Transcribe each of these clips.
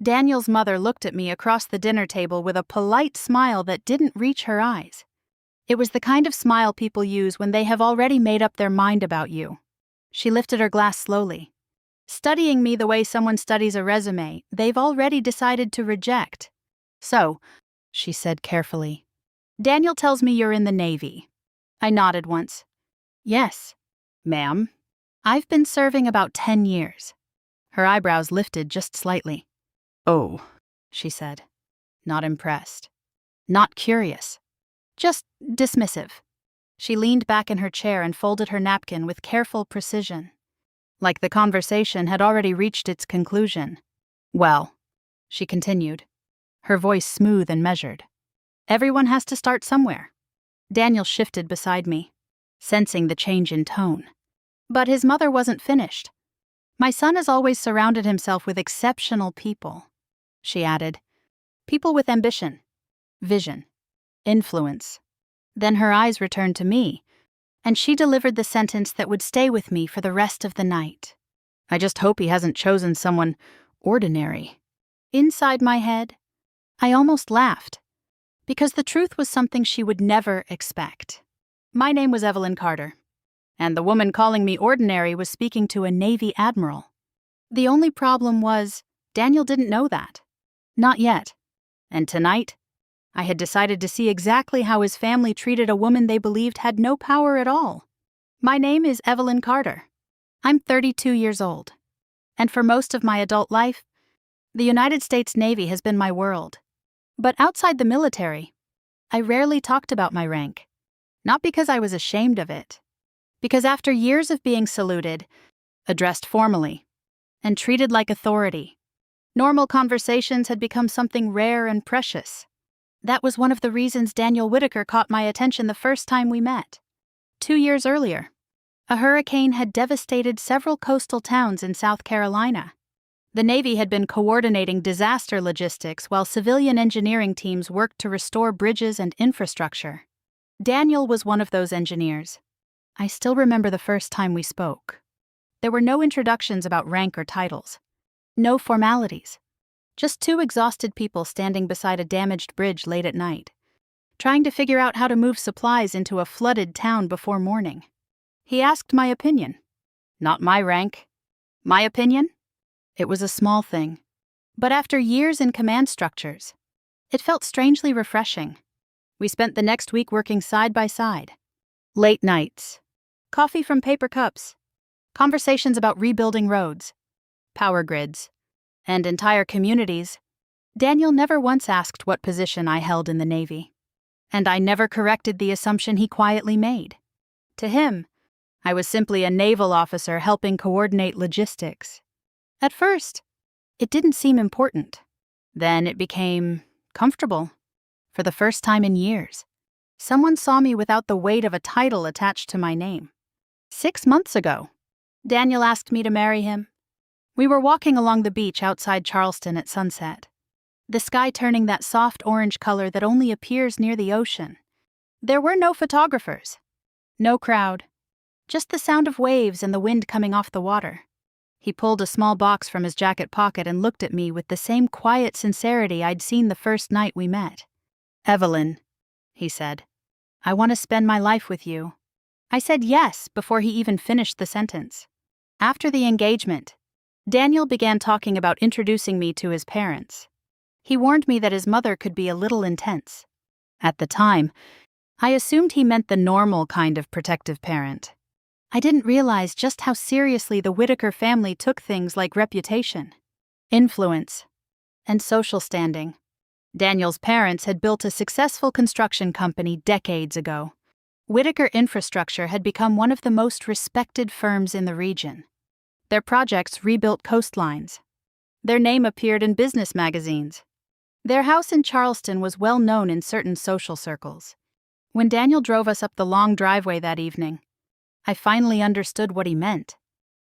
Daniel's mother looked at me across the dinner table with a polite smile that didn't reach her eyes. It was the kind of smile people use when they have already made up their mind about you. She lifted her glass slowly. Studying me the way someone studies a resume, they've already decided to reject. So, she said carefully, Daniel tells me you're in the Navy. I nodded once. Yes, ma'am. I've been serving about 10 years. Her eyebrows lifted just slightly. Oh, she said, not impressed. Not curious. Just dismissive. She leaned back in her chair and folded her napkin with careful precision. Like the conversation had already reached its conclusion. Well, she continued, her voice smooth and measured. Everyone has to start somewhere. Daniel shifted beside me, sensing the change in tone. But his mother wasn't finished. My son has always surrounded himself with exceptional people, she added. People with ambition, vision, influence. Then her eyes returned to me, and she delivered the sentence that would stay with me for the rest of the night. I just hope he hasn't chosen someone ordinary. Inside my head, I almost laughed, because the truth was something she would never expect. My name was Evelyn Carter, and the woman calling me ordinary was speaking to a Navy Admiral. The only problem was, Daniel didn't know that. Not yet. And tonight, I had decided to see exactly how his family treated a woman they believed had no power at all. My name is Evelyn Carter. I'm 32 years old. And for most of my adult life, the United States Navy has been my world. But outside the military, I rarely talked about my rank. Not because I was ashamed of it. Because after years of being saluted, addressed formally, and treated like authority, normal conversations had become something rare and precious. That was one of the reasons Daniel Whitaker caught my attention the first time we met. 2 years earlier, a hurricane had devastated several coastal towns in South Carolina. The Navy had been coordinating disaster logistics while civilian engineering teams worked to restore bridges and infrastructure. Daniel was one of those engineers. I still remember the first time we spoke. There were no introductions about rank or titles. No formalities. Just two exhausted people standing beside a damaged bridge late at night, trying to figure out how to move supplies into a flooded town before morning. He asked my opinion. Not my rank. My opinion? It was a small thing. But after years in command structures, it felt strangely refreshing. We spent the next week working side by side. Late nights. Coffee from paper cups. Conversations about rebuilding roads, power grids, and entire communities. Daniel never once asked what position I held in the Navy. And I never corrected the assumption he quietly made. To him, I was simply a naval officer helping coordinate logistics. At first, it didn't seem important. Then it became comfortable. For the first time in years, someone saw me without the weight of a title attached to my name. 6 months ago, Daniel asked me to marry him. We were walking along the beach outside Charleston at sunset, the sky turning that soft orange color that only appears near the ocean. There were no photographers, no crowd, just the sound of waves and the wind coming off the water. He pulled a small box from his jacket pocket and looked at me with the same quiet sincerity I'd seen the first night we met. Evelyn, he said, I want to spend my life with you. I said yes before he even finished the sentence. After the engagement, Daniel began talking about introducing me to his parents. He warned me that his mother could be a little intense. At the time, I assumed he meant the normal kind of protective parent. I didn't realize just how seriously the Whitaker family took things like reputation, influence, and social standing. Daniel's parents had built a successful construction company decades ago. Whitaker Infrastructure had become one of the most respected firms in the region. Their projects rebuilt coastlines. Their name appeared in business magazines. Their house in Charleston was well known in certain social circles. When Daniel drove us up the long driveway that evening, I finally understood what he meant.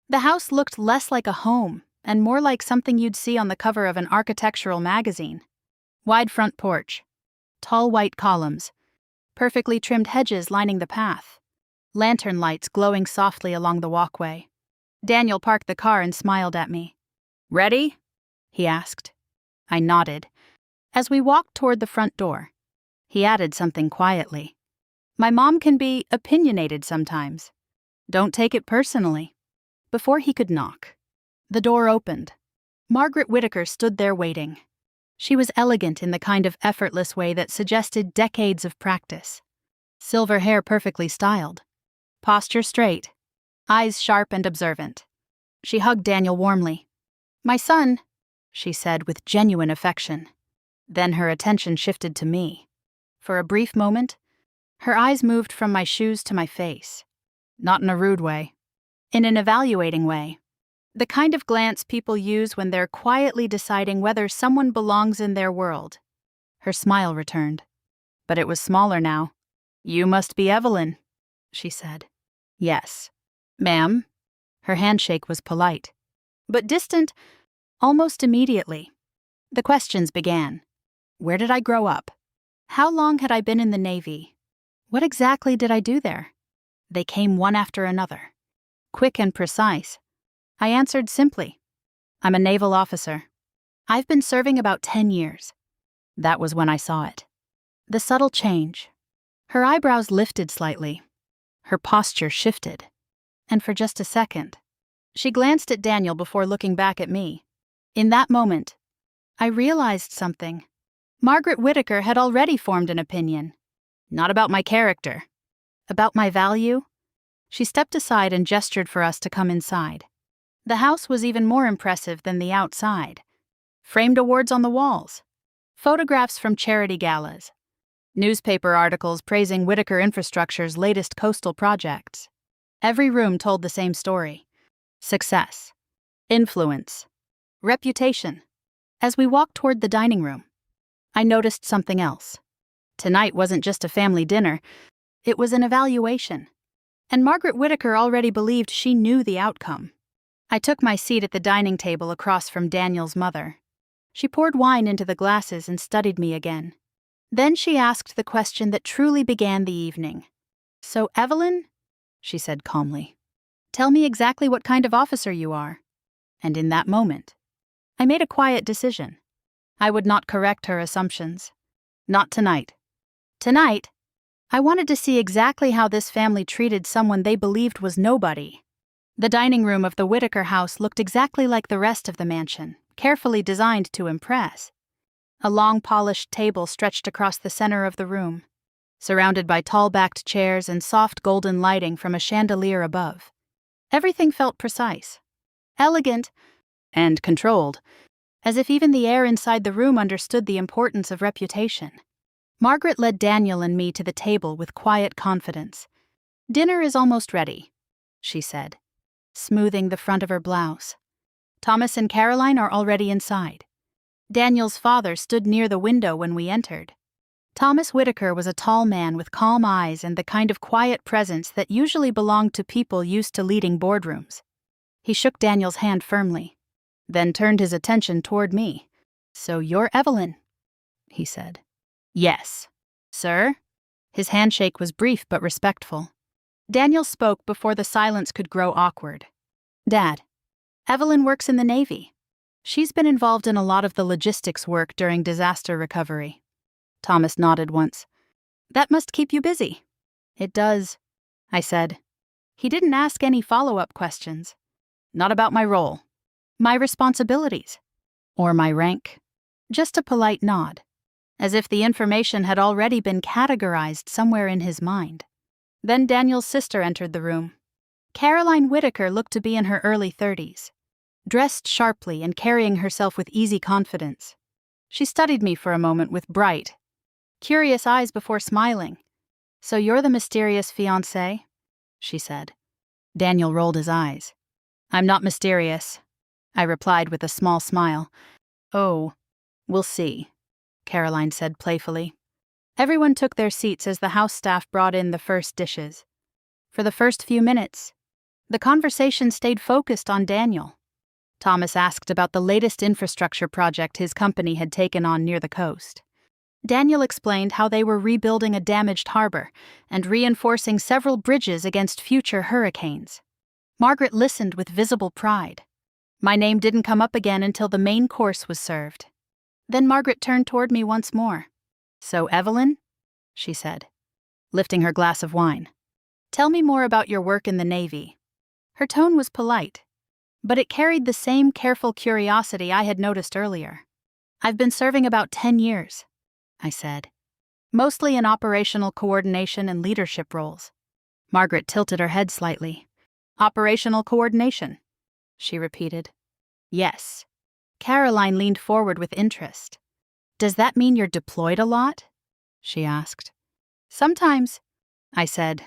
The house looked less like a home and more like something you'd see on the cover of an architectural magazine. Wide front porch, tall white columns, perfectly trimmed hedges lining the path, lantern lights glowing softly along the walkway. Daniel parked the car and smiled at me. Ready? He asked. I nodded. As we walked toward the front door, he added something quietly. My mom can be opinionated sometimes. Don't take it personally. Before he could knock, the door opened. Margaret Whittaker stood there waiting. She was elegant in the kind of effortless way that suggested decades of practice. Silver hair perfectly styled. Posture straight. Eyes sharp and observant. She hugged Daniel warmly. "My son," she said with genuine affection. Then her attention shifted to me. For a brief moment, her eyes moved from my shoes to my face. Not in a rude way. In an evaluating way. The kind of glance people use when they're quietly deciding whether someone belongs in their world. Her smile returned. But it was smaller now. "You must be Evelyn," she said. "Yes, ma'am." Her handshake was polite, but distant almost immediately. The questions began. Where did I grow up? How long had I been in the Navy? What exactly did I do there? They came one after another. Quick and precise. I answered simply. I'm a naval officer. I've been serving about 10 years. That was when I saw it. The subtle change. Her eyebrows lifted slightly. Her posture shifted. And for just a second, she glanced at Daniel before looking back at me. In that moment, I realized something. Margaret Whittaker had already formed an opinion. Not about my character. About my value. She stepped aside and gestured for us to come inside. The house was even more impressive than the outside. Framed awards on the walls. Photographs from charity galas. Newspaper articles praising Whittaker Infrastructure's latest coastal projects. Every room told the same story. Success. Influence. Reputation. As we walked toward the dining room, I noticed something else. Tonight wasn't just a family dinner, it was an evaluation. And Margaret Whittaker already believed she knew the outcome. I took my seat at the dining table across from Daniel's mother. She poured wine into the glasses and studied me again. Then she asked the question that truly began the evening. "So, Evelyn," she said calmly, "tell me exactly what kind of officer you are." And in that moment, I made a quiet decision. I would not correct her assumptions. Not tonight. Tonight, I wanted to see exactly how this family treated someone they believed was nobody. The dining room of the Whittaker house looked exactly like the rest of the mansion, carefully designed to impress. A long polished table stretched across the center of the room, surrounded by tall-backed chairs and soft golden lighting from a chandelier above. Everything felt precise, elegant, and controlled, as if even the air inside the room understood the importance of reputation. Margaret led Daniel and me to the table with quiet confidence. "Dinner is almost ready," she said, smoothing the front of her blouse. "Thomas and Caroline are already inside." Daniel's father stood near the window when we entered. Thomas Whittaker was a tall man with calm eyes and the kind of quiet presence that usually belonged to people used to leading boardrooms. He shook Daniel's hand firmly, then turned his attention toward me. "So you're Evelyn," he said. "Yes, sir." His handshake was brief but respectful. Daniel spoke before the silence could grow awkward. "Dad, Evelyn works in the Navy. She's been involved in a lot of the logistics work during disaster recovery." Thomas nodded once. "That must keep you busy." "It does," I said. He didn't ask any follow-up questions. Not about my role, my responsibilities, or my rank. Just a polite nod, as if the information had already been categorized somewhere in his mind. Then Daniel's sister entered the room. Caroline Whittaker looked to be in her early 30s, dressed sharply and carrying herself with easy confidence. She studied me for a moment with bright, curious eyes before smiling. "So you're the mysterious fiancé?" she said. Daniel rolled his eyes. "I'm not mysterious," I replied with a small smile. "Oh, we'll see," Caroline said playfully. Everyone took their seats as the house staff brought in the first dishes. For the first few minutes, the conversation stayed focused on Daniel. Thomas asked about the latest infrastructure project his company had taken on near the coast. Daniel explained how they were rebuilding a damaged harbor and reinforcing several bridges against future hurricanes. Margaret listened with visible pride. My name didn't come up again until the main course was served. Then Margaret turned toward me once more. "So, Evelyn," she said, lifting her glass of wine, "tell me more about your work in the Navy." Her tone was polite, but it carried the same careful curiosity I had noticed earlier. "I've been serving about 10 years, I said, mostly in operational coordination and leadership roles. Margaret tilted her head slightly. "Operational coordination," she repeated. "Yes." Caroline leaned forward with interest. "Does that mean you're deployed a lot?" she asked. "Sometimes," I said.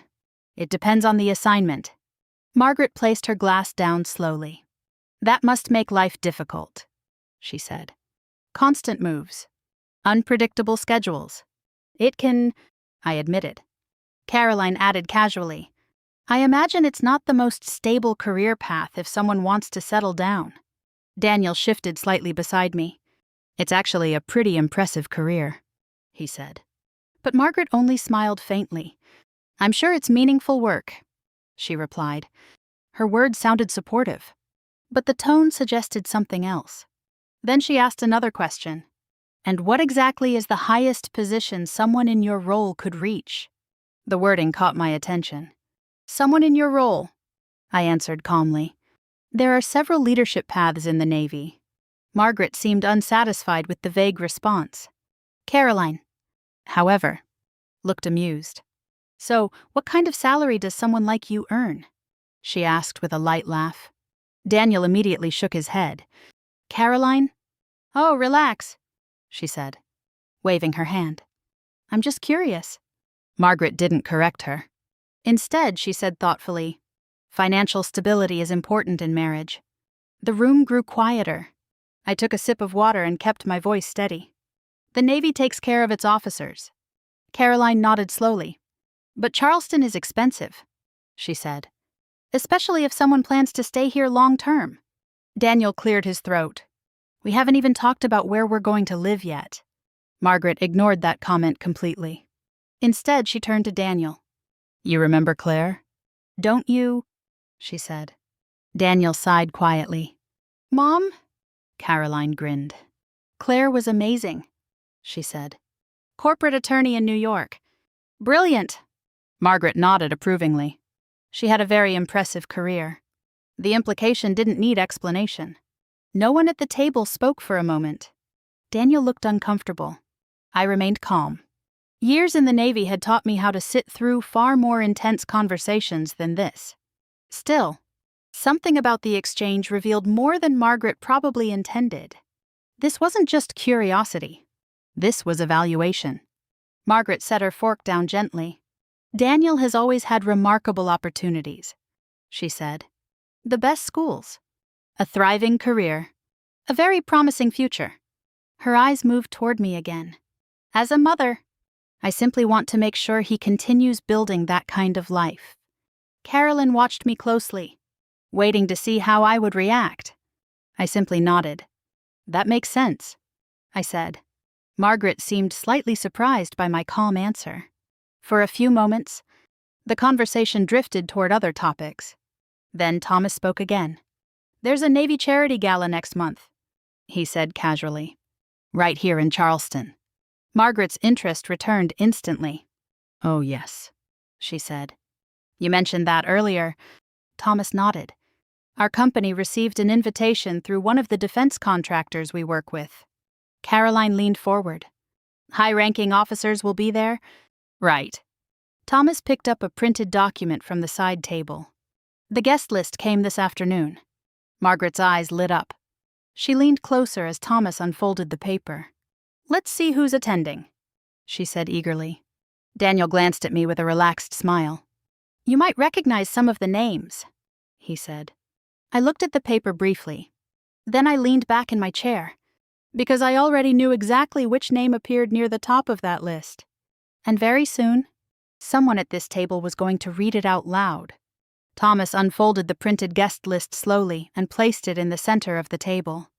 "It depends on the assignment." Margaret placed her glass down slowly. "That must make life difficult," she said. "Constant moves. Unpredictable schedules. It can," I admitted. Caroline added casually, "I imagine it's not the most stable career path if someone wants to settle down." Daniel shifted slightly beside me. "It's actually a pretty impressive career," he said. But Margaret only smiled faintly. "I'm sure it's meaningful work," she replied. Her words sounded supportive, but the tone suggested something else. Then she asked another question. "And what exactly is the highest position someone in your role could reach?" The wording caught my attention. "Someone in your role," I answered calmly. "There are several leadership paths in the Navy." Margaret seemed unsatisfied with the vague response. Caroline, however, looked amused. "So, what kind of salary does someone like you earn?" she asked with a light laugh. Daniel immediately shook his head. "Caroline?" "Oh, relax," she said, waving her hand. "I'm just curious." Margaret didn't correct her. Instead, she said thoughtfully, "Financial stability is important in marriage." The room grew quieter. I took a sip of water and kept my voice steady. "The Navy takes care of its officers." Caroline nodded slowly. "But Charleston is expensive," she said, "especially if someone plans to stay here long term." Daniel cleared his throat. "We haven't even talked about where we're going to live yet." Margaret ignored that comment completely. Instead, she turned to Daniel. "You remember Claire?" "Don't you?" she said. Daniel sighed quietly. "Mom?" Caroline grinned. "Claire was amazing," she said. "Corporate attorney in New York. Brilliant." Margaret nodded approvingly. She had a very impressive career. The implication didn't need explanation. No one at the table spoke for a moment. Daniel looked uncomfortable. I remained calm. Years in the Navy had taught me how to sit through far more intense conversations than this. Still, something about the exchange revealed more than Margaret probably intended. This wasn't just curiosity. This was evaluation. Margaret set her fork down gently. "Daniel has always had remarkable opportunities," she said. "The best schools. A thriving career. A very promising future." Her eyes moved toward me again. "As a mother, I simply want to make sure he continues building that kind of life." Carolyn watched me closely, waiting to see how I would react. I simply nodded. "That makes sense," I said. Margaret seemed slightly surprised by my calm answer. For a few moments, the conversation drifted toward other topics. Then Thomas spoke again. "There's a Navy charity gala next month," he said casually. "Right here in Charleston." Margaret's interest returned instantly. "Oh, yes," she said. "You mentioned that earlier." Thomas nodded. "Our company received an invitation through one of the defense contractors we work with." Caroline leaned forward. "High-ranking officers will be there?" "Right." Thomas picked up a printed document from the side table. "The guest list came this afternoon." Margaret's eyes lit up. She leaned closer as Thomas unfolded the paper. "Let's see who's attending," she said eagerly. Daniel glanced at me with a relaxed smile. "You might recognize some of the names," he said. I looked at the paper briefly. Then I leaned back in my chair, because I already knew exactly which name appeared near the top of that list. And very soon, someone at this table was going to read it out loud. Thomas unfolded the printed guest list slowly and placed it in the center of the table.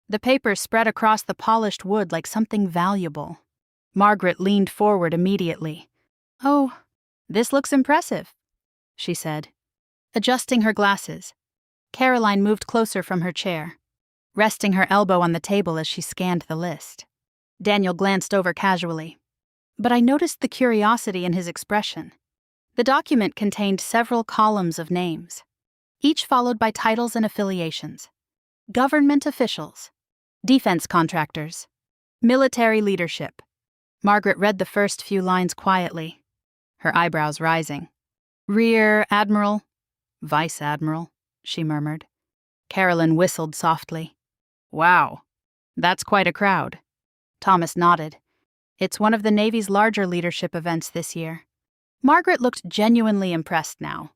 The paper spread across the polished wood like something valuable. Margaret leaned forward immediately. "Oh, this looks impressive," she said, adjusting her glasses. Caroline moved closer from her chair, resting her elbow on the table as she scanned the list. Daniel glanced over casually, but I noticed the curiosity in his expression. The document contained several columns of names, each followed by titles and affiliations. Government officials, defense contractors, military leadership. Margaret read the first few lines quietly, her eyebrows rising. Rear Admiral, Vice Admiral, she murmured. Carolyn whistled softly. Wow, that's quite a crowd. Thomas nodded. It's one of the Navy's larger leadership events this year. Margaret looked genuinely impressed now.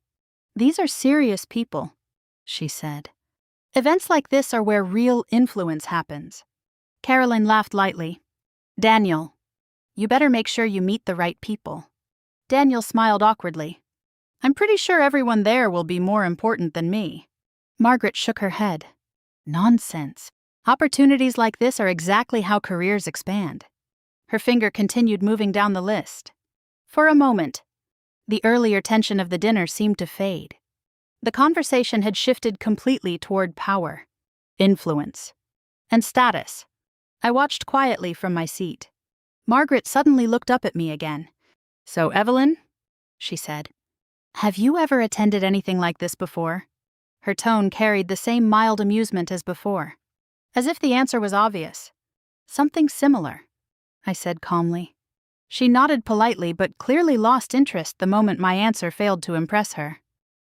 These are serious people, she said. Events like this are where real influence happens. Caroline laughed lightly. Daniel, you better make sure you meet the right people. Daniel smiled awkwardly. I'm pretty sure everyone there will be more important than me. Margaret shook her head. Nonsense. Opportunities like this are exactly how careers expand. Her finger continued moving down the list. For a moment, the earlier tension of the dinner seemed to fade. The conversation had shifted completely toward power, influence, and status. I watched quietly from my seat. Margaret suddenly looked up at me again. So, Evelyn, she said, have you ever attended anything like this before? Her tone carried the same mild amusement as before, as if the answer was obvious. Something similar, I said calmly. She nodded politely but clearly lost interest the moment my answer failed to impress her.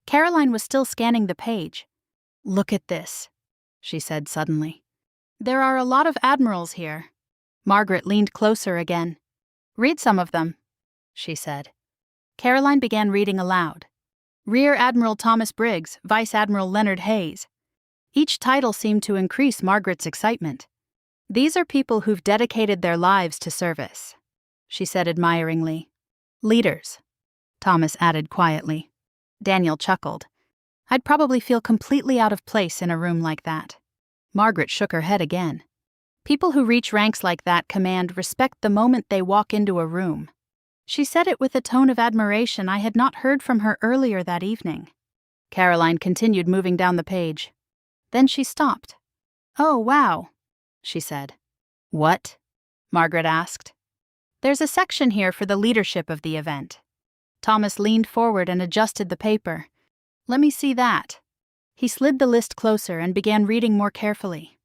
Caroline was still scanning the page. Look at this, she said suddenly. There are a lot of admirals here. Margaret leaned closer again. Read some of them, she said. Caroline began reading aloud. Rear Admiral Thomas Briggs, Vice Admiral Leonard Hayes. Each title seemed to increase Margaret's excitement. These are people who've dedicated their lives to service, she said admiringly. Leaders, Thomas added quietly. Daniel chuckled. I'd probably feel completely out of place in a room like that. Margaret shook her head again. People who reach ranks like that command respect the moment they walk into a room. She said it with a tone of admiration I had not heard from her earlier that evening. Caroline continued moving down the page. Then she stopped. Oh, wow, she said. What? Margaret asked. There's a section here for the leadership of the event. Thomas leaned forward and adjusted the paper. Let me see that. He slid the list closer and began reading more carefully.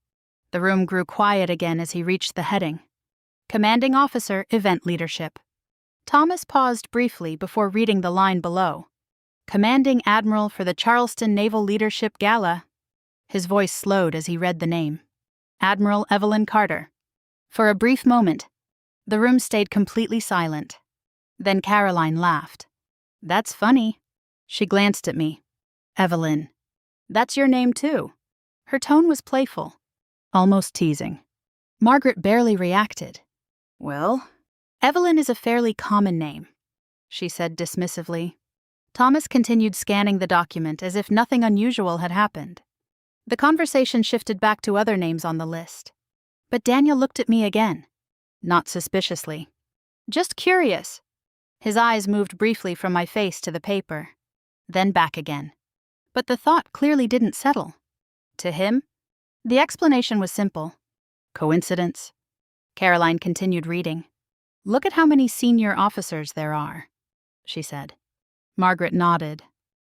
The room grew quiet again as he reached the heading. Commanding Officer, Event Leadership. Thomas paused briefly before reading the line below. Commanding Admiral for the Charleston Naval Leadership Gala. His voice slowed as he read the name. Admiral Evelyn Carter. For a brief moment, the room stayed completely silent. Then Caroline laughed. That's funny. She glanced at me. Evelyn. That's your name too. Her tone was playful, almost teasing. Margaret barely reacted. Well, Evelyn is a fairly common name, she said dismissively. Thomas continued scanning the document as if nothing unusual had happened. The conversation shifted back to other names on the list. But Daniel looked at me again, not suspiciously. Just curious. His eyes moved briefly from my face to the paper, then back again. But the thought clearly didn't settle. To him, the explanation was simple. Coincidence? Caroline continued reading. Look at how many senior officers there are, she said. Margaret nodded.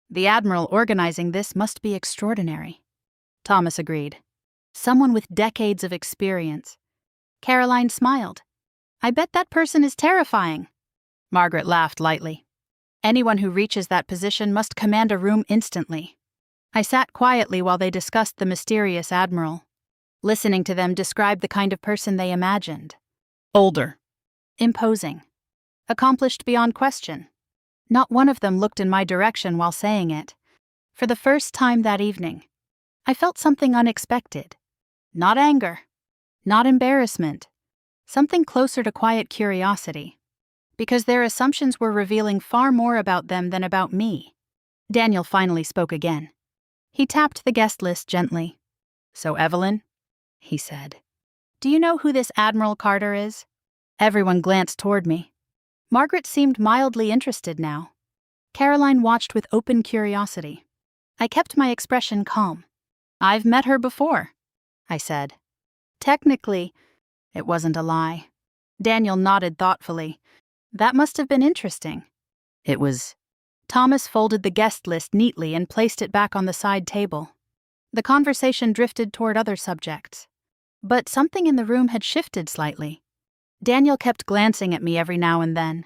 The Admiral organizing this must be extraordinary. Thomas agreed. Someone with decades of experience. Caroline smiled. I bet that person is terrifying. Margaret laughed lightly. Anyone who reaches that position must command a room instantly. I sat quietly while they discussed the mysterious Admiral, listening to them describe the kind of person they imagined. Older. Imposing. Accomplished beyond question. Not one of them looked in my direction while saying it. For the first time that evening, I felt something unexpected. Not anger. Not embarrassment. Something closer to quiet curiosity. Because their assumptions were revealing far more about them than about me. Daniel finally spoke again. He tapped the guest list gently. So, Evelyn, he said, do you know who this Admiral Carter is? Everyone glanced toward me. Margaret seemed mildly interested now. Caroline watched with open curiosity. I kept my expression calm. I've met her before, I said. Technically, It wasn't a lie. Daniel nodded thoughtfully. That must have been interesting. It was. Thomas folded the guest list neatly and placed it back on the side table. The conversation drifted toward other subjects. But something in the room had shifted slightly. Daniel kept glancing at me every now and then.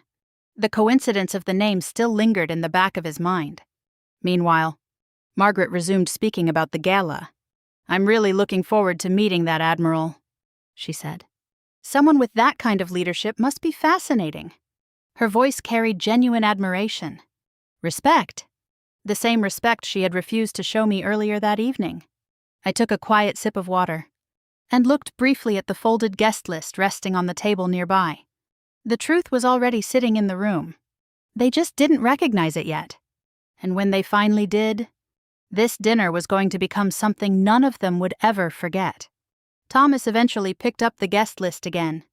The coincidence of the name still lingered in the back of his mind. Meanwhile, Margaret resumed speaking about the gala. "I'm really looking forward to meeting that admiral," she said. "Someone with that kind of leadership must be fascinating." Her voice carried genuine admiration. Respect. The same respect she had refused to show me earlier that evening. I took a quiet sip of water and looked briefly at the folded guest list resting on the table nearby. The truth was already sitting in the room. They just didn't recognize it yet. And when they finally did, this dinner was going to become something none of them would ever forget. Thomas eventually picked up the guest list again.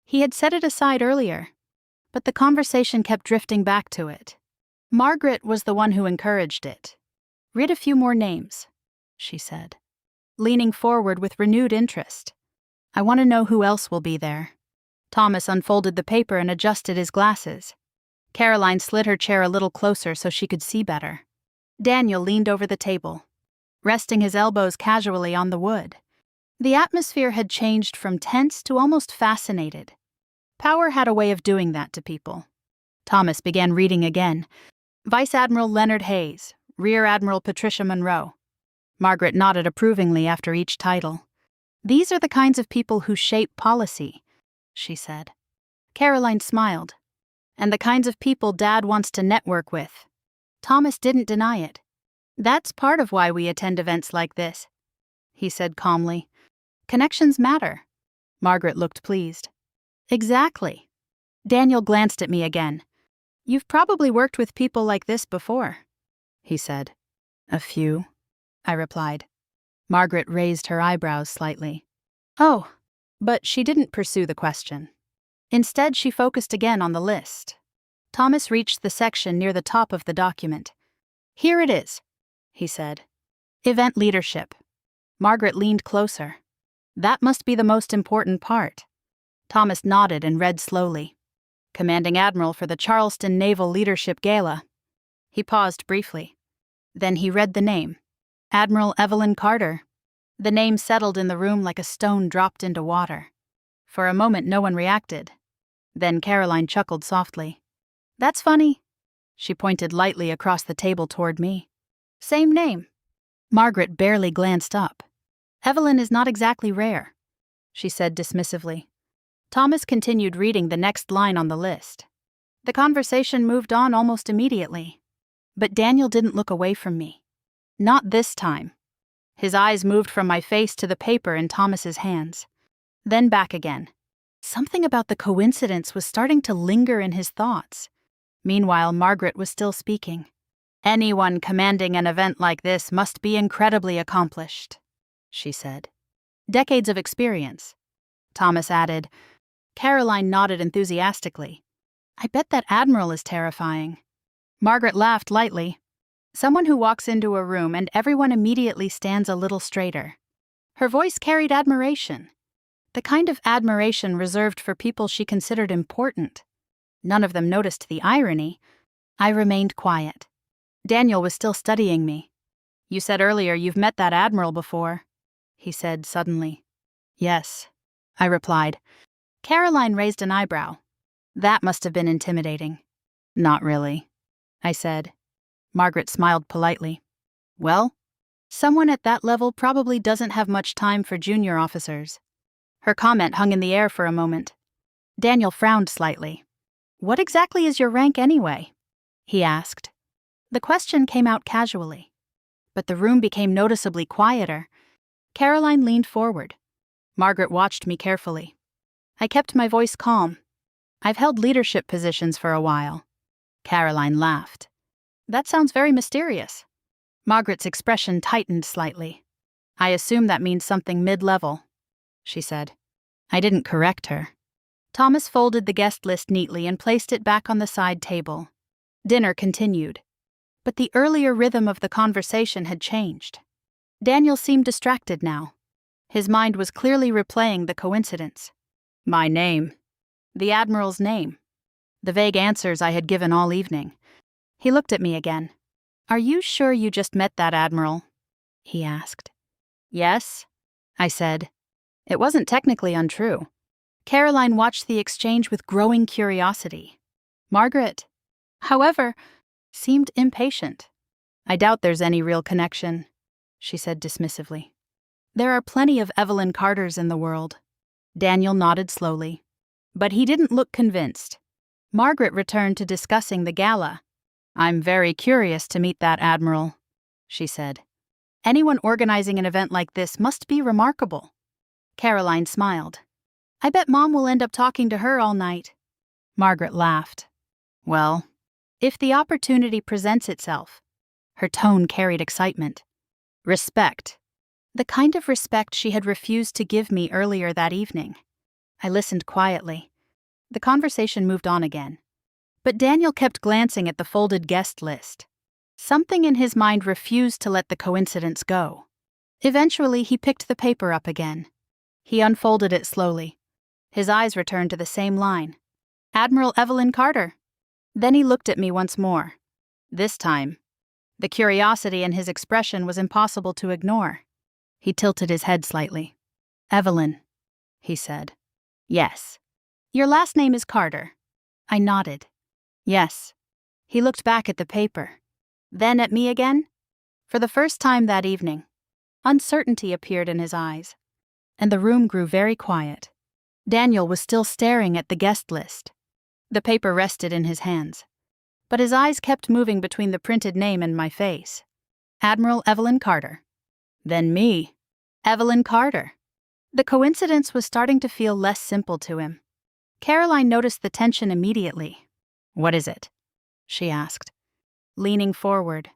He had set it aside earlier, but the conversation kept drifting back to it. Margaret was the one who encouraged it. "Read a few more names," she said, leaning forward with renewed interest. "I want to know who else will be there." Thomas unfolded the paper and adjusted his glasses. Caroline slid her chair a little closer so she could see better. Daniel leaned over the table, resting his elbows casually on the wood. The atmosphere had changed from tense to almost fascinated. Power had a way of doing that to people. Thomas began reading again. Vice Admiral Leonard Hayes, Rear Admiral Patricia Monroe. Margaret nodded approvingly after each title. "These are the kinds of people who shape policy," she said. Caroline smiled. "And the kinds of people Dad wants to network with." Thomas didn't deny it. "That's part of why we attend events like this," he said calmly. "Connections matter." Margaret looked pleased. "Exactly." Daniel glanced at me again. "You've probably worked with people like this before," he said. "A few," I replied. Margaret raised her eyebrows slightly. "Oh," but she didn't pursue the question. Instead, she focused again on the list. Thomas reached the section near the top of the document. "Here it is," he said. "Event leadership." Margaret leaned closer. "That must be the most important part." Thomas nodded and read slowly. "Commanding Admiral for the Charleston Naval Leadership Gala." He paused briefly. Then he read the name. Admiral Evelyn Carter. The name settled in the room like a stone dropped into water. For a moment no one reacted. Then Caroline chuckled softly. "That's funny." She pointed lightly across the table toward me. "Same name." Margaret barely glanced up. "Evelyn is not exactly rare," she said dismissively. Thomas continued reading the next line on the list. The conversation moved on almost immediately. But Daniel didn't look away from me. Not this time. His eyes moved from my face to the paper in Thomas's hands, then back again. Something about the coincidence was starting to linger in his thoughts. Meanwhile, Margaret was still speaking. "Anyone commanding an event like this must be incredibly accomplished," she said. "Decades of experience," Thomas added. Caroline nodded enthusiastically. "I bet that admiral is terrifying." Margaret laughed lightly. "Someone who walks into a room and everyone immediately stands a little straighter." Her voice carried admiration. The kind of admiration reserved for people she considered important. None of them noticed the irony. I remained quiet. Daniel was still studying me. "You said earlier you've met that admiral before," he said suddenly. "Yes," I replied. Caroline raised an eyebrow. "That must have been intimidating." "Not really," I said. Margaret smiled politely. "Well, someone at that level probably doesn't have much time for junior officers." Her comment hung in the air for a moment. Daniel frowned slightly. "What exactly is your rank anyway?" he asked. The question came out casually. But the room became noticeably quieter. Caroline leaned forward. Margaret watched me carefully. I kept my voice calm. "I've held leadership positions for a while." Caroline laughed. "That sounds very mysterious." Margaret's expression tightened slightly. "I assume that means something mid-level," she said. I didn't correct her. Thomas folded the guest list neatly and placed it back on the side table. Dinner continued. But the earlier rhythm of the conversation had changed. Daniel seemed distracted now. His mind was clearly replaying the coincidence. My name. The Admiral's name. The vague answers I had given all evening. He looked at me again. Are you sure you just met that Admiral? He asked. Yes, I said. It wasn't technically untrue. Caroline watched the exchange with growing curiosity. Margaret, however, seemed impatient. I doubt there's any real connection, she said dismissively. There are plenty of Evelyn Carters in the world. Daniel nodded slowly. But he didn't look convinced. Margaret returned to discussing the gala. I'm very curious to meet that Admiral, she said. Anyone organizing an event like this must be remarkable. Caroline smiled. I bet Mom will end up talking to her all night. Margaret laughed. Well, if the opportunity presents itself. Her tone carried excitement. Respect. The kind of respect she had refused to give me earlier that evening. I listened quietly. The conversation moved on again. But Daniel kept glancing at the folded guest list. Something in his mind refused to let the coincidence go. Eventually, he picked the paper up again. He unfolded it slowly. His eyes returned to the same line. Admiral Evelyn Carter. Then he looked at me once more. This time, the curiosity in his expression was impossible to ignore. He tilted his head slightly. Evelyn, he said. Yes. Your last name is Carter. I nodded. Yes. He looked back at the paper. Then at me again? For the first time that evening, uncertainty appeared in his eyes, and the room grew very quiet. Daniel was still staring at the guest list. The paper rested in his hands, but his eyes kept moving between the printed name and my face. Admiral Evelyn Carter. Then me. Evelyn Carter. The coincidence was starting to feel less simple to him. Caroline noticed the tension immediately. What is it? She asked, leaning forward.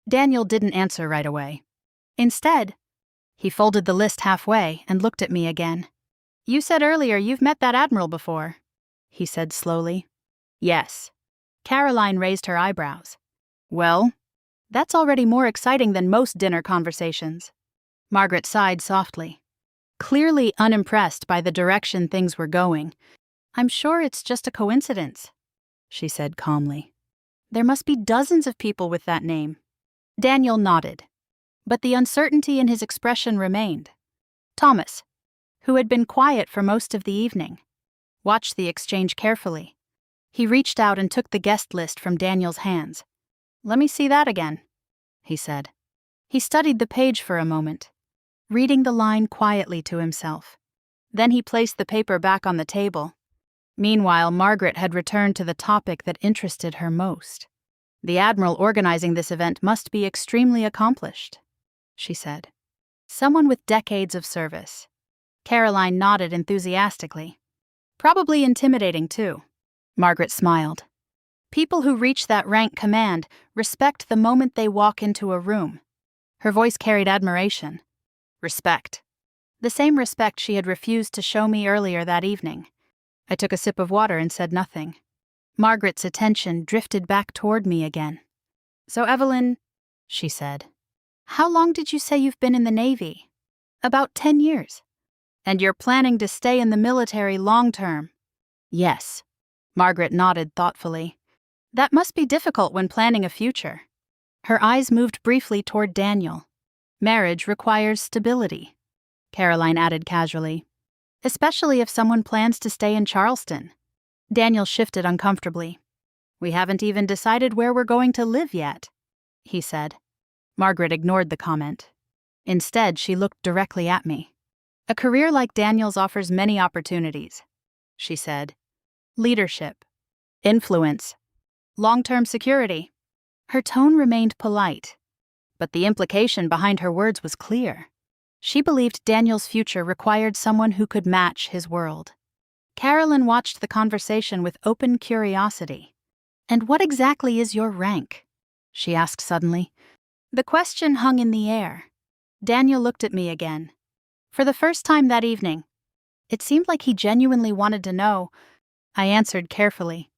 Daniel didn't answer right away. Instead, he folded the list halfway and looked at me again. You said earlier you've met that Admiral before, he said slowly. Yes. Caroline raised her eyebrows. Well, that's already more exciting than most dinner conversations. Margaret sighed softly, clearly unimpressed by the direction things were going. I'm sure it's just a coincidence, she said calmly. There must be dozens of people with that name. Daniel nodded, but the uncertainty in his expression remained. Thomas, who had been quiet for most of the evening, watched the exchange carefully. He reached out and took the guest list from Daniel's hands. Let me see that again, he said. He studied the page for a moment, reading the line quietly to himself. Then he placed the paper back on the table. Meanwhile, Margaret had returned to the topic that interested her most. The Admiral organizing this event must be extremely accomplished, she said. Someone with decades of service. Caroline nodded enthusiastically. Probably intimidating, too. Margaret smiled. People who reach that rank command respect the moment they walk into a room. Her voice carried admiration. Respect. The same respect she had refused to show me earlier that evening. I took a sip of water and said nothing. Margaret's attention drifted back toward me again. So, Evelyn, she said, how long did you say you've been in the Navy? About 10 years. And you're planning to stay in the military long term? Yes. Margaret nodded thoughtfully. That must be difficult when planning a future. Her eyes moved briefly toward Daniel. Marriage requires stability, Caroline added casually. Especially if someone plans to stay in Charleston. Daniel shifted uncomfortably. We haven't even decided where we're going to live yet, he said. Margaret ignored the comment. Instead, she looked directly at me. A career like Daniel's offers many opportunities, she said. Leadership, influence, long-term security. Her tone remained polite, but the implication behind her words was clear. She believed Daniel's future required someone who could match his world. Caroline watched the conversation with open curiosity. And what exactly is your rank? She asked suddenly. The question hung in the air. Daniel looked at me again. For the first time that evening, it seemed like he genuinely wanted to know. I answered carefully.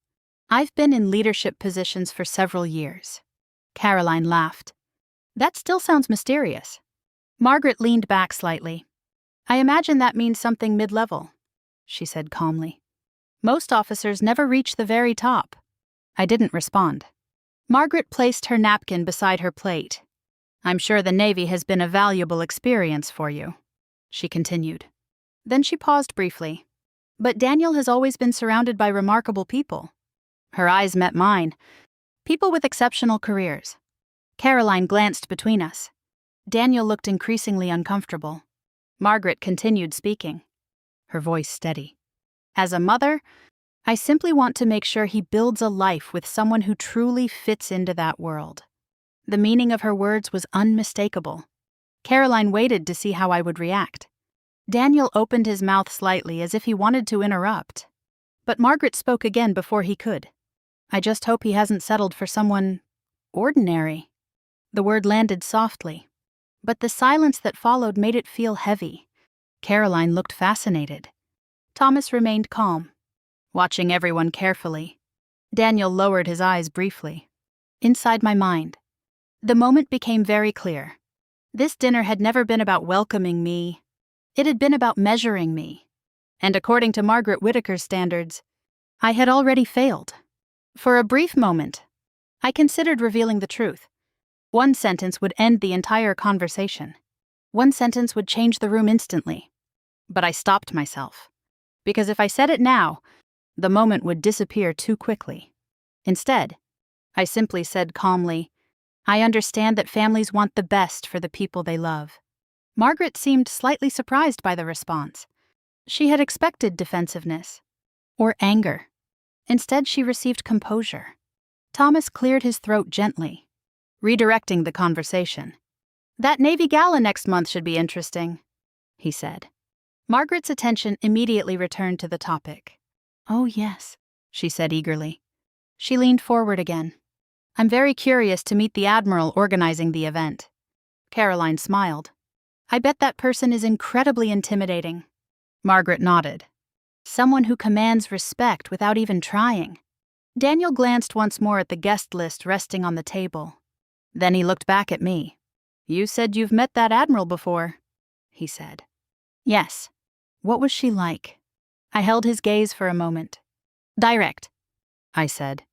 I've been in leadership positions for several years. Caroline laughed. That still sounds mysterious. Margaret leaned back slightly. I imagine that means something mid-level. she said calmly. Most officers never reach the very top. I didn't respond. Margaret placed her napkin beside her plate. I'm sure the Navy has been a valuable experience for you, she continued. Then she paused briefly. But Daniel has always been surrounded by remarkable people. Her eyes met mine. People with exceptional careers. Caroline glanced between us. Daniel looked increasingly uncomfortable. Margaret continued speaking, her voice steady. As a mother, I simply want to make sure he builds a life with someone who truly fits into that world. The meaning of her words was unmistakable. Caroline waited to see how I would react. Daniel opened his mouth slightly as if he wanted to interrupt. But Margaret spoke again before he could. I just hope he hasn't settled for someone ordinary. The word landed softly, but the silence that followed made it feel heavy. Caroline looked fascinated. Thomas remained calm, watching everyone carefully. Daniel lowered his eyes briefly. Inside my mind, the moment became very clear. This dinner had never been about welcoming me. It had been about measuring me. And according to Margaret Whittaker's standards, I had already failed. For a brief moment, I considered revealing the truth. One sentence would end the entire conversation. One sentence would change the room instantly. But I stopped myself. Because if I said it now, the moment would disappear too quickly. Instead, I simply said calmly, I understand that families want the best for the people they love. Margaret seemed slightly surprised by the response. She had expected defensiveness or anger. Instead, she received composure. Thomas cleared his throat gently, redirecting the conversation. That Navy gala next month should be interesting, he said. Margaret's attention immediately returned to the topic. Oh, yes, she said eagerly. She leaned forward again. I'm very curious to meet the Admiral organizing the event. Caroline smiled. I bet that person is incredibly intimidating. Margaret nodded. Someone who commands respect without even trying. Daniel glanced once more at the guest list resting on the table. Then he looked back at me. You said you've met that Admiral before, he said. Yes. What was she like? I held his gaze for a moment. Direct, I said.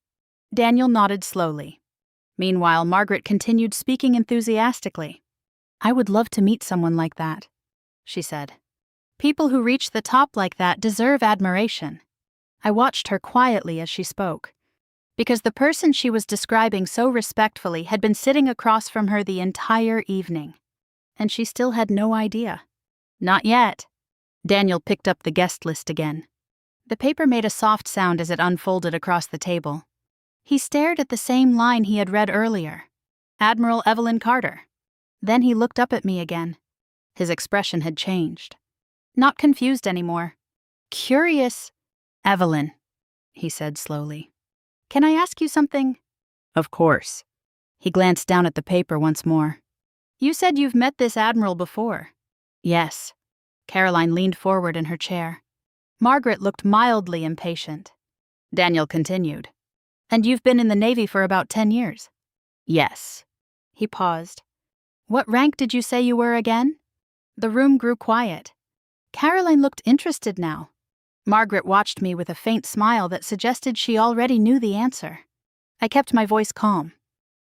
Daniel nodded slowly. Meanwhile, Margaret continued speaking enthusiastically. I would love to meet someone like that, she said. People who reach the top like that deserve admiration. I watched her quietly as she spoke, because the person she was describing so respectfully had been sitting across from her the entire evening, and she still had no idea. Not yet. Daniel picked up the guest list again. The paper made a soft sound as it unfolded across the table. He stared at the same line he had read earlier. Admiral Evelyn Carter. Then he looked up at me again. His expression had changed. Not confused anymore. Curious. Evelyn, he said slowly. Can I ask you something? Of course. He glanced down at the paper once more. You said you've met this Admiral before. Yes. Caroline leaned forward in her chair. Margaret looked mildly impatient. Daniel continued. And you've been in the Navy for about 10 years? Yes. He paused. What rank did you say you were again? The room grew quiet. Caroline looked interested now. Margaret watched me with a faint smile that suggested she already knew the answer. I kept my voice calm.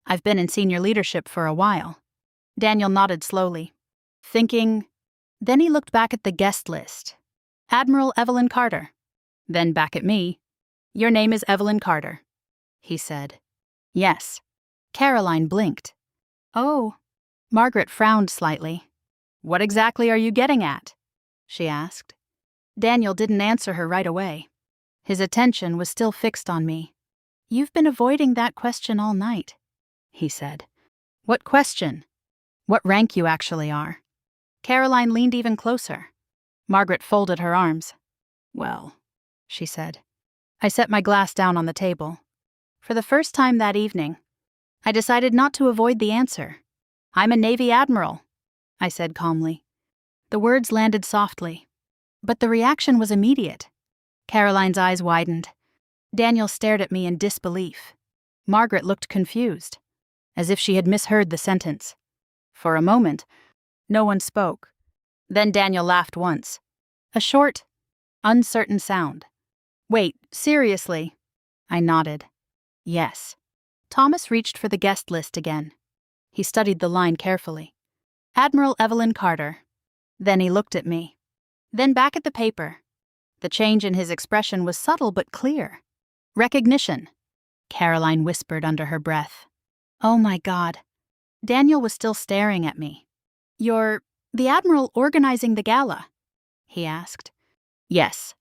I've been in senior leadership for a while. Daniel nodded slowly, thinking. Then he looked back at the guest list. Admiral Evelyn Carter. Then back at me. Your name is Evelyn Carter, he said. Yes. Caroline blinked. Oh. Margaret frowned slightly. What exactly are you getting at? She asked. Daniel didn't answer her right away. His attention was still fixed on me. You've been avoiding that question all night, he said. What question? What rank you actually are? Caroline leaned even closer. Margaret folded her arms. Well, she said. I set my glass down on the table. For the first time that evening, I decided not to avoid the answer. I'm a Navy Admiral, I said calmly. The words landed softly, but the reaction was immediate. Caroline's eyes widened. Daniel stared at me in disbelief. Margaret looked confused, as if she had misheard the sentence. For a moment, no one spoke. Then Daniel laughed once. A short, uncertain sound. Wait, seriously? I nodded. Yes. Thomas reached for the guest list again. He studied the line carefully. Admiral Evelyn Carter. Then he looked at me. Then back at the paper. The change in his expression was subtle but clear. Recognition, Caroline whispered under her breath. Oh my God. Daniel was still staring at me. You're the Admiral organizing the gala? He asked. Yes.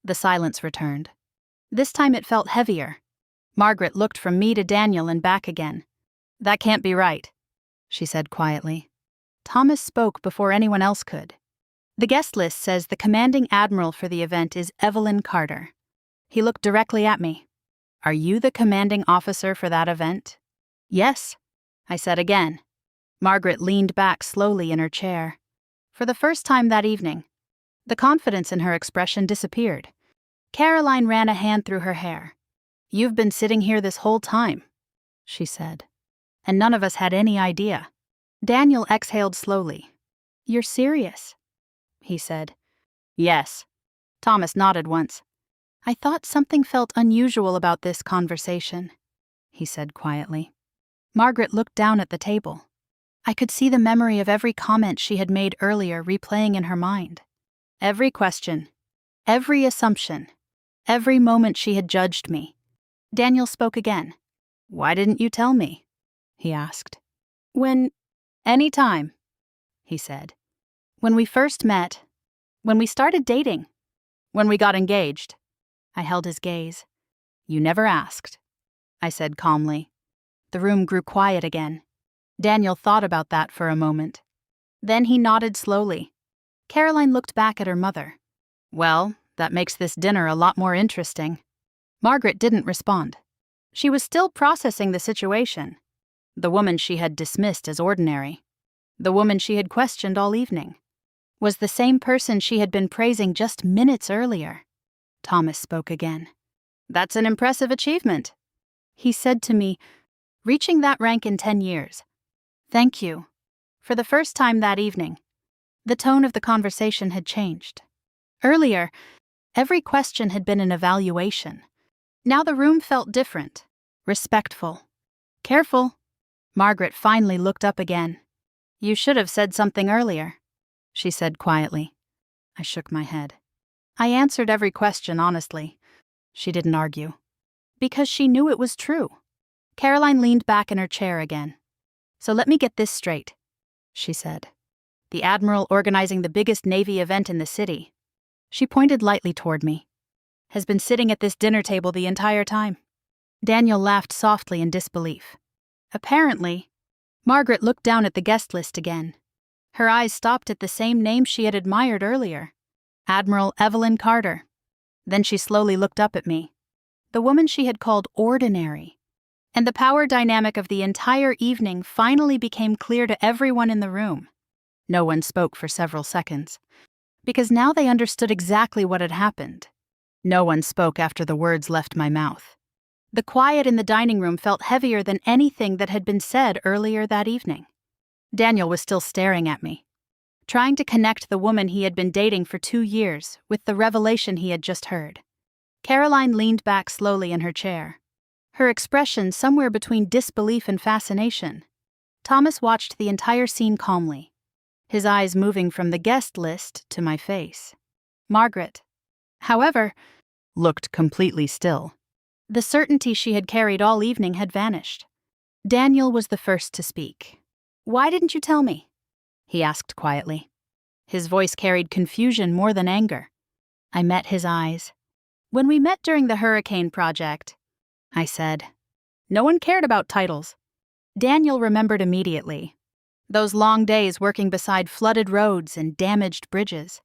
The silence returned. This time it felt heavier. Margaret looked from me to Daniel and back again. That can't be right, she said quietly. Thomas spoke before anyone else could. The guest list says the commanding admiral for the event is Evelyn Carter. He looked directly at me. Are you the commanding officer for that event? Yes, I said again. Margaret leaned back slowly in her chair. For the first time that evening, the confidence in her expression disappeared. Caroline ran a hand through her hair. You've been sitting here this whole time, she said. And none of us had any idea. Daniel exhaled slowly. You're serious, he said. Yes. Thomas nodded once. I thought something felt unusual about this conversation, he said quietly. Margaret looked down at the table. I could see the memory of every comment she had made earlier replaying in her mind. Every question, every assumption, every moment she had judged me. Daniel spoke again. Why didn't you tell me? He asked. Any time, he said. When we first met, when we started dating, when we got engaged. I held his gaze. You never asked, I said calmly. The room grew quiet again. Daniel thought about that for a moment. Then he nodded slowly. Caroline looked back at her mother. Well, that makes this dinner a lot more interesting. Margaret didn't respond. She was still processing the situation. The woman she had dismissed as ordinary. The woman she had questioned all evening. Was the same person she had been praising just minutes earlier. Thomas spoke again. That's an impressive achievement, he said to me, reaching that rank in 10 years. Thank you. For the first time that evening, the tone of the conversation had changed. Earlier, every question had been an evaluation. Now the room felt different, respectful. Careful. Margaret finally looked up again. You should have said something earlier, she said quietly. I shook my head. I answered every question honestly. She didn't argue. Because she knew it was true. Caroline leaned back in her chair again. So let me get this straight, she said. The Admiral organizing the biggest Navy event in the city. She pointed lightly toward me. Has been sitting at this dinner table the entire time. Daniel laughed softly in disbelief. Apparently, Margaret looked down at the guest list again. Her eyes stopped at the same name she had admired earlier. Admiral Evelyn Carter. Then she slowly looked up at me. The woman she had called ordinary. And the power dynamic of the entire evening finally became clear to everyone in the room. No one spoke for several seconds. Because now they understood exactly what had happened. No one spoke after the words left my mouth. The quiet in the dining room felt heavier than anything that had been said earlier that evening. Daniel was still staring at me, trying to connect the woman he had been dating for 2 years with the revelation he had just heard. Caroline leaned back slowly in her chair, her expression somewhere between disbelief and fascination. Thomas watched the entire scene calmly, his eyes moving from the guest list to my face. Margaret, however, looked completely still. The certainty she had carried all evening had vanished. Daniel was the first to speak. Why didn't you tell me? He asked quietly. His voice carried confusion more than anger. I met his eyes. When we met during the hurricane project, I said, no one cared about titles. Daniel remembered immediately. Those long days working beside flooded roads and damaged bridges.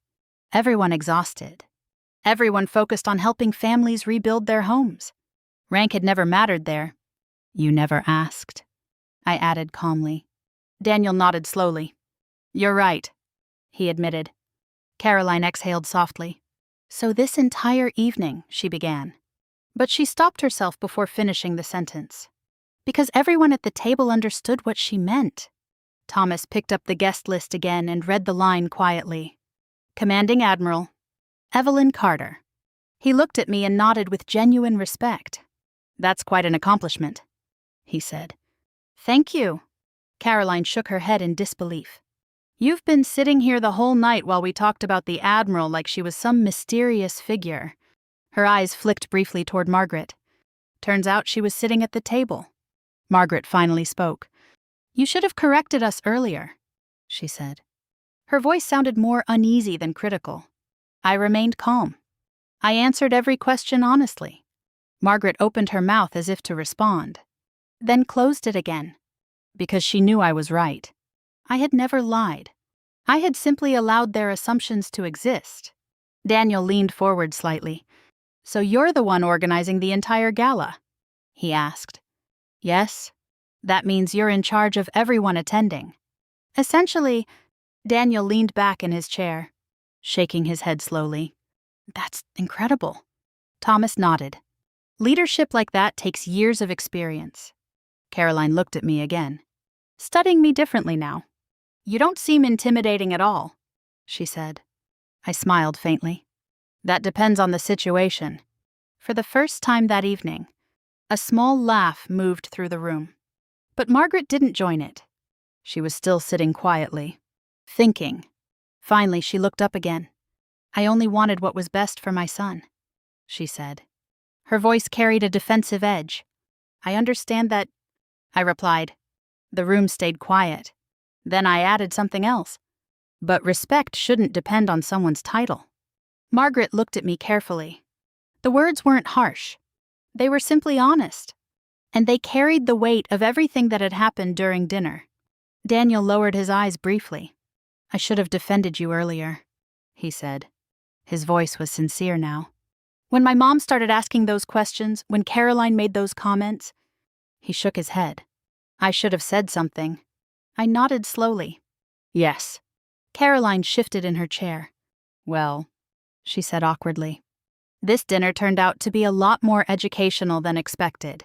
Everyone exhausted. Everyone focused on helping families rebuild their homes. Rank had never mattered there. You never asked, I added calmly. Daniel nodded slowly. You're right, he admitted. Caroline exhaled softly. So this entire evening, she began. But she stopped herself before finishing the sentence. Because everyone at the table understood what she meant. Thomas picked up the guest list again and read the line quietly. Commanding Admiral, Evelyn Carter. He looked at me and nodded with genuine respect. That's quite an accomplishment, he said. Thank you. Caroline shook her head in disbelief. You've been sitting here the whole night while we talked about the Admiral like she was some mysterious figure. Her eyes flicked briefly toward Margaret. Turns out she was sitting at the table. Margaret finally spoke. You should have corrected us earlier, she said. Her voice sounded more uneasy than critical. I remained calm. I answered every question honestly. Margaret opened her mouth as if to respond, then closed it again, because she knew I was right. I had never lied. I had simply allowed their assumptions to exist. Daniel leaned forward slightly. So you're the one organizing the entire gala? He asked. Yes. That means you're in charge of everyone attending. Essentially, Daniel leaned back in his chair, shaking his head slowly. That's incredible. Thomas nodded. Leadership like that takes years of experience. Caroline looked at me again, studying me differently now. You don't seem intimidating at all, she said. I smiled faintly. That depends on the situation. For the first time that evening, a small laugh moved through the room. But Margaret didn't join it. She was still sitting quietly, thinking. Finally, she looked up again. I only wanted what was best for my son, she said. Her voice carried a defensive edge. I understand that, I replied. The room stayed quiet. Then I added something else. But respect shouldn't depend on someone's title. Margaret looked at me carefully. The words weren't harsh. They were simply honest. And they carried the weight of everything that had happened during dinner. Daniel lowered his eyes briefly. I should have defended you earlier, he said. His voice was sincere now. When my mom started asking those questions, when Caroline made those comments, he shook his head. I should have said something. I nodded slowly. Yes. Caroline shifted in her chair. Well, she said awkwardly. This dinner turned out to be a lot more educational than expected.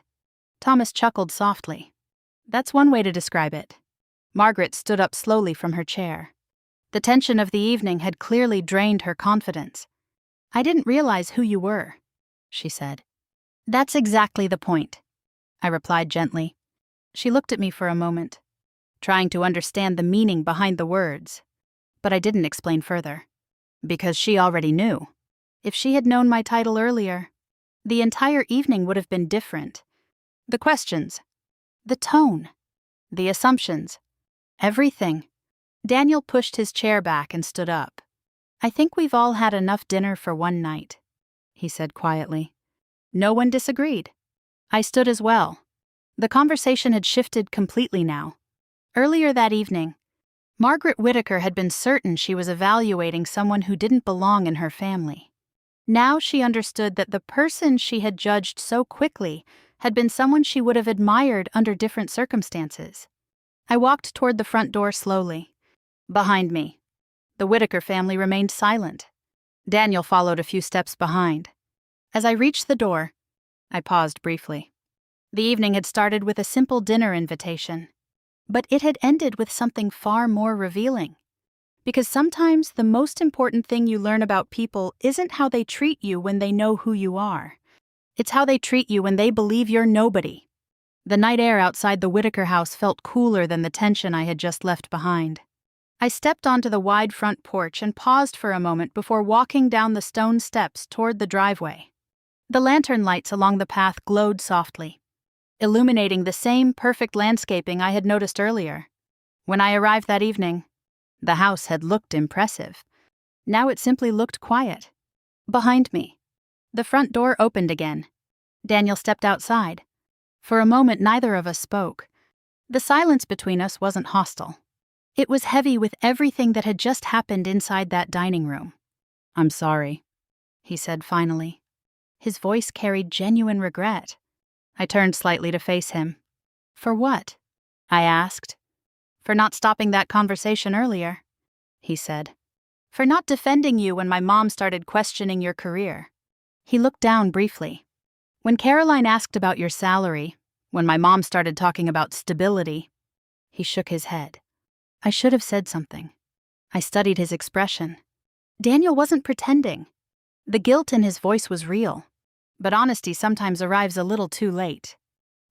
Thomas chuckled softly. That's one way to describe it. Margaret stood up slowly from her chair. The tension of the evening had clearly drained her confidence. I didn't realize who you were, she said. That's exactly the point, I replied gently. She looked at me for a moment, trying to understand the meaning behind the words. But I didn't explain further, because she already knew. If she had known my title earlier, the entire evening would have been different. The questions, the tone, the assumptions, everything. Daniel pushed his chair back and stood up. I think we've all had enough dinner for one night, he said quietly. No one disagreed. I stood as well. The conversation had shifted completely now. Earlier that evening, Margaret Whittaker had been certain she was evaluating someone who didn't belong in her family. Now she understood that the person she had judged so quickly had been someone she would have admired under different circumstances. I walked toward the front door slowly. Behind me, the Whittaker family remained silent. Daniel followed a few steps behind. As I reached the door, I paused briefly. The evening had started with a simple dinner invitation, but it had ended with something far more revealing. Because sometimes the most important thing you learn about people isn't how they treat you when they know who you are. It's how they treat you when they believe you're nobody. The night air outside the Whittaker house felt cooler than the tension I had just left behind. I stepped onto the wide front porch and paused for a moment before walking down the stone steps toward the driveway. The lantern lights along the path glowed softly, illuminating the same perfect landscaping I had noticed earlier. When I arrived that evening, the house had looked impressive. Now it simply looked quiet. Behind me, the front door opened again. Daniel stepped outside. For a moment, neither of us spoke. The silence between us wasn't hostile. It was heavy with everything that had just happened inside that dining room. I'm sorry, he said finally. His voice carried genuine regret. I turned slightly to face him. For what? I asked. For not stopping that conversation earlier, he said. For not defending you when my mom started questioning your career. He looked down briefly. When Caroline asked about your salary, when my mom started talking about stability, he shook his head. I should have said something. I studied his expression. Daniel wasn't pretending. The guilt in his voice was real, but honesty sometimes arrives a little too late.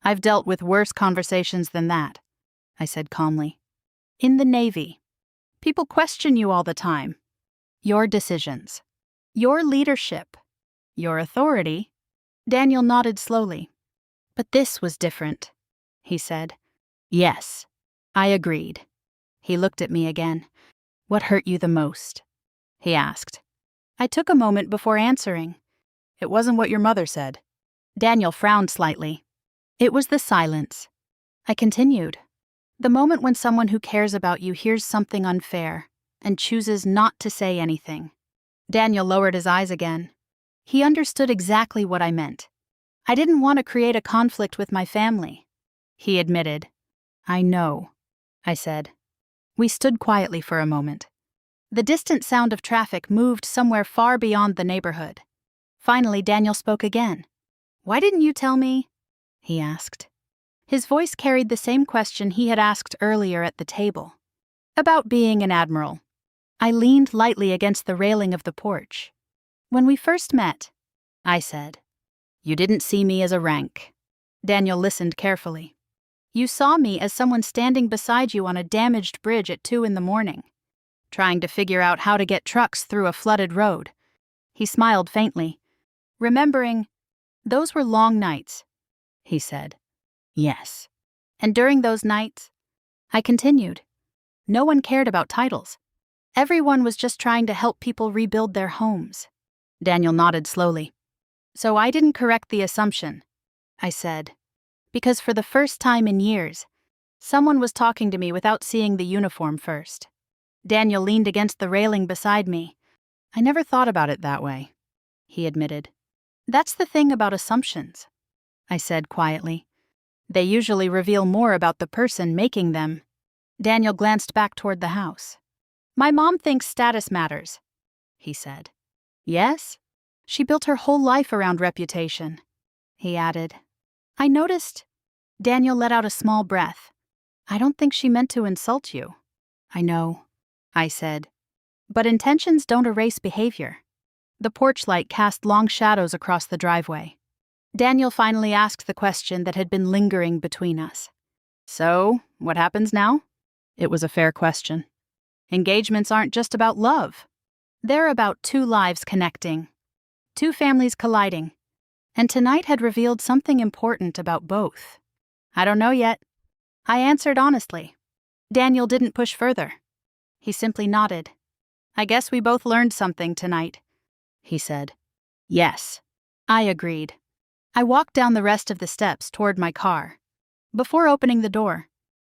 I've dealt with worse conversations than that, I said calmly. In the Navy, people question you all the time. Your decisions, your leadership, your authority. Daniel nodded slowly. But this was different, he said. Yes, I agreed. He looked at me again. What hurt you the most? He asked. I took a moment before answering. It wasn't what your mother said. Daniel frowned slightly. It was the silence. I continued. The moment when someone who cares about you hears something unfair and chooses not to say anything. Daniel lowered his eyes again. He understood exactly what I meant. I didn't want to create a conflict with my family. He admitted. I know, I said. We stood quietly for a moment. The distant sound of traffic moved somewhere far beyond the neighborhood. Finally, Daniel spoke again. Why didn't you tell me? He asked. His voice carried the same question he had asked earlier at the table. About being an admiral. I leaned lightly against the railing of the porch. When we first met, I said, you didn't see me as a rank. Daniel listened carefully. You saw me as someone standing beside you on a damaged bridge at 2 a.m, trying to figure out how to get trucks through a flooded road. He smiled faintly. Remembering, those were long nights, he said. Yes. And during those nights, I continued. No one cared about titles. Everyone was just trying to help people rebuild their homes. Daniel nodded slowly. So I didn't correct the assumption, I said. Because for the first time in years, someone was talking to me without seeing the uniform first. Daniel leaned against the railing beside me. I never thought about it that way, he admitted. That's the thing about assumptions, I said quietly. They usually reveal more about the person making them. Daniel glanced back toward the house. My mom thinks status matters, he said. Yes? She built her whole life around reputation, he added. I noticed. Daniel let out a small breath. I don't think she meant to insult you. I know, I said. But intentions don't erase behavior. The porch light cast long shadows across the driveway. Daniel finally asked the question that had been lingering between us. So, what happens now? It was a fair question. Engagements aren't just about love. They're about 2 lives connecting, 2 families colliding. And tonight had revealed something important about both. I don't know yet. I answered honestly. Daniel didn't push further. He simply nodded. I guess we both learned something tonight, he said. Yes, I agreed. I walked down the rest of the steps toward my car. Before opening the door,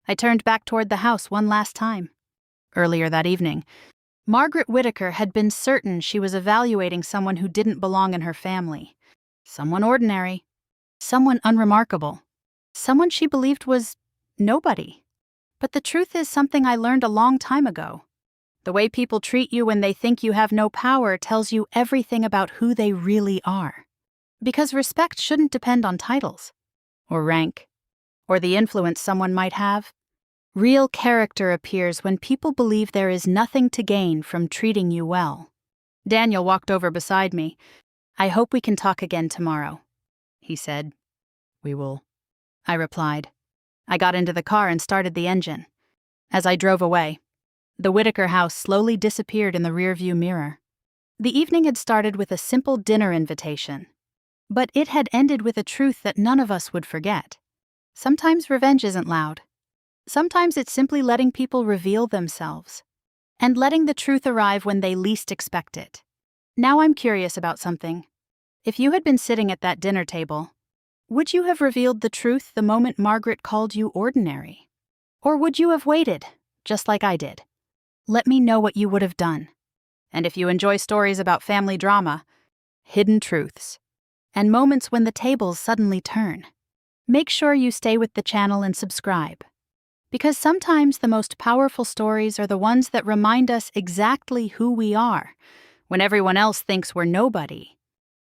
I turned back toward the house one last time. Earlier that evening, Margaret Whitaker had been certain she was evaluating someone who didn't belong in her family. Someone ordinary. Someone unremarkable. Someone she believed was nobody. But the truth is something I learned a long time ago. The way people treat you when they think you have no power tells you everything about who they really are. Because respect shouldn't depend on titles, or rank, or the influence someone might have. Real character appears when people believe there is nothing to gain from treating you well. Daniel walked over beside me. I hope we can talk again tomorrow, he said. We will, I replied. I got into the car and started the engine. As I drove away, the Whitaker house slowly disappeared in the rearview mirror. The evening had started with a simple dinner invitation, but it had ended with a truth that none of us would forget. Sometimes revenge isn't loud. Sometimes it's simply letting people reveal themselves, and letting the truth arrive when they least expect it. Now I'm curious about something. If you had been sitting at that dinner table, would you have revealed the truth the moment Margaret called you ordinary? Or would you have waited, just like I did? Let me know what you would have done. And if you enjoy stories about family drama, hidden truths, and moments when the tables suddenly turn, make sure you stay with the channel and subscribe. Because sometimes the most powerful stories are the ones that remind us exactly who we are, when everyone else thinks we're nobody.